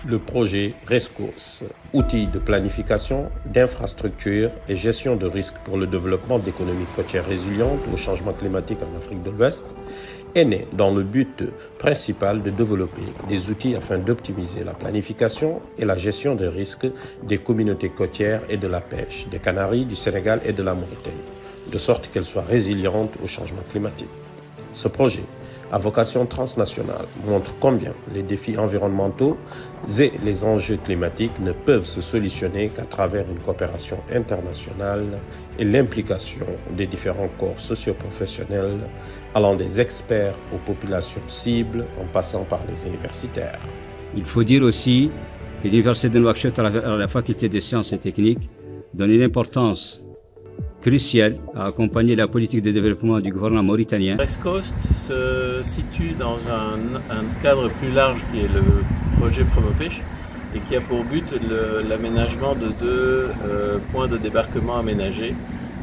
Le projet RESCOS, outil de planification, d'infrastructure et gestion de risques pour le développement d'économies côtières résilientes au changement climatique en Afrique de l'Ouest, est né dans le but principal de développer des outils afin d'optimiser la planification et la gestion des risques des communautés côtières et de la pêche des Canaries, du Sénégal et de la Mauritanie, de sorte qu'elles soient résilientes au changement climatique. Ce projet, à vocation transnationale, montre combien les défis environnementaux et les enjeux climatiques ne peuvent se solutionner qu'à travers une coopération internationale et l'implication des différents corps socioprofessionnels, allant des experts aux populations cibles en passant par les universitaires. Il faut dire aussi que l'Université de Nouakchott, à la faculté des sciences et techniques, donne une importance crucial à accompagner la politique de développement du gouvernement mauritanien. RESCOS se situe dans un cadre plus large qui est le projet Promopêche et qui a pour but l'aménagement de deux points de débarquement aménagés,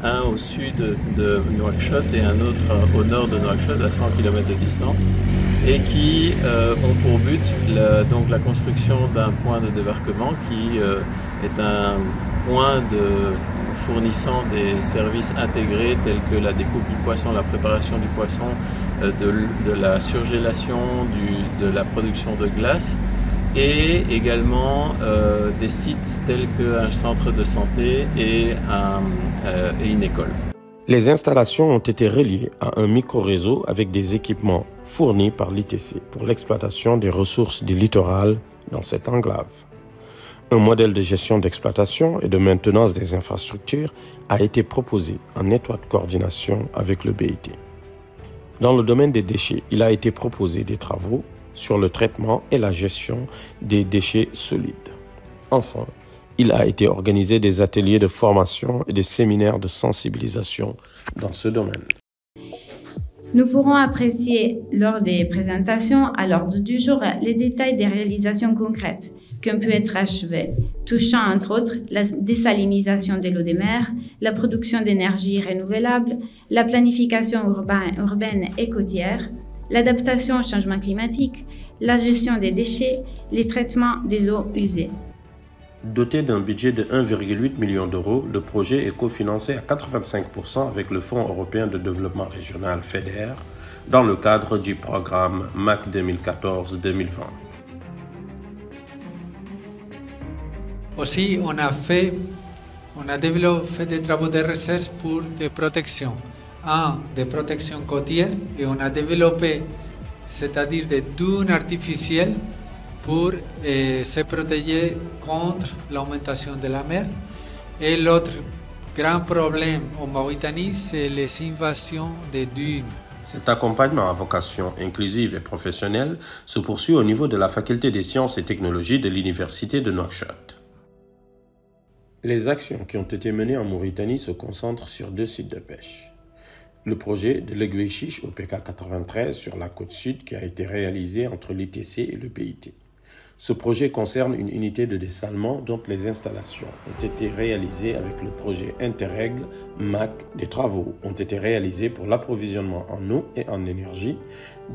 un au sud de Nouakchott et un autre au nord de Nouakchott à 100 km de distance, et qui ont pour but la construction d'un point de débarquement qui est un point fournissant des services intégrés tels que la découpe du poisson, la préparation du poisson, de la surgélation, de la production de glace, et également des sites tels qu'un centre de santé et une école. Les installations ont été reliées à un micro-réseau avec des équipements fournis par l'ITC pour l'exploitation des ressources du littoral dans cette enclave. Un modèle de gestion d'exploitation et de maintenance des infrastructures a été proposé en étroite coordination avec le BIT. Dans le domaine des déchets, il a été proposé des travaux sur le traitement et la gestion des déchets solides. Enfin, il a été organisé des ateliers de formation et des séminaires de sensibilisation dans ce domaine. Nous pourrons apprécier lors des présentations à l'ordre du jour les détails des réalisations concrètes qui ont pu être achevées, touchant entre autres la désalinisation de l'eau des mers, la production d'énergie renouvelable, la planification urbaine et côtière, l'adaptation au changement climatique, la gestion des déchets, les traitements des eaux usées. Doté d'un budget de 1,8 million d'euros, le projet est cofinancé à 85% avec le Fonds européen de développement régional FEDER dans le cadre du programme MAC 2014-2020. Aussi, on a développé des travaux de recherche pour des protections. Des protections côtières, et on a développé, c'est-à-dire des dunes artificielles pour se protéger contre l'augmentation de la mer. Et l'autre grand problème en Mauritanie, c'est les invasions des dunes. Cet accompagnement à vocation inclusive et professionnelle se poursuit au niveau de la Faculté des sciences et technologies de l'Université de Nouakchott. Les actions qui ont été menées en Mauritanie se concentrent sur 2 sites de pêche. Le projet de l'Aiguille Chiche au PK 93 sur la côte sud qui a été réalisé entre l'ITC et le BIT. Ce projet concerne une unité de dessalement dont les installations ont été réalisées avec le projet Interreg MAC. Des travaux ont été réalisés pour l'approvisionnement en eau et en énergie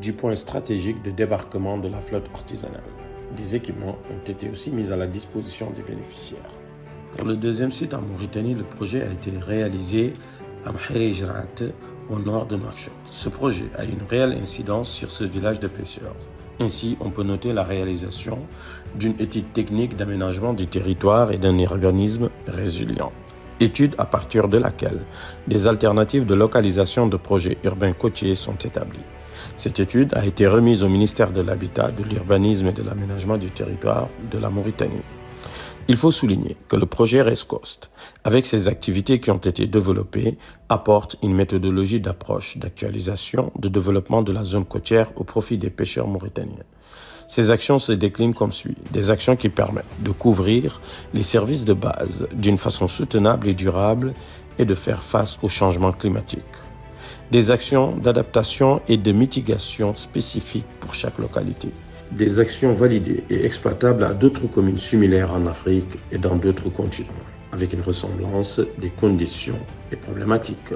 du point stratégique de débarquement de la flotte artisanale. Des équipements ont été aussi mis à la disposition des bénéficiaires. Pour le deuxième site en Mauritanie, le projet a été réalisé à Mhiri-Jrat, au nord de Nouakchott. Ce projet a une réelle incidence sur ce village de pêcheurs. Ainsi, on peut noter la réalisation d'une étude technique d'aménagement du territoire et d'un urbanisme résilient. Étude à partir de laquelle des alternatives de localisation de projets urbains côtiers sont établies. Cette étude a été remise au ministère de l'Habitat, de l'Urbanisme et de l'Aménagement du territoire de la Mauritanie. Il faut souligner que le projet RESCOS, avec ses activités qui ont été développées, apporte une méthodologie d'approche, d'actualisation, de développement de la zone côtière au profit des pêcheurs mauritaniens. Ces actions se déclinent comme suit. Des actions qui permettent de couvrir les services de base d'une façon soutenable et durable et de faire face au changement climatique. Des actions d'adaptation et de mitigation spécifiques pour chaque localité. Des actions validées et exploitables à d'autres communes similaires en Afrique et dans d'autres continents, avec une ressemblance des conditions et problématiques.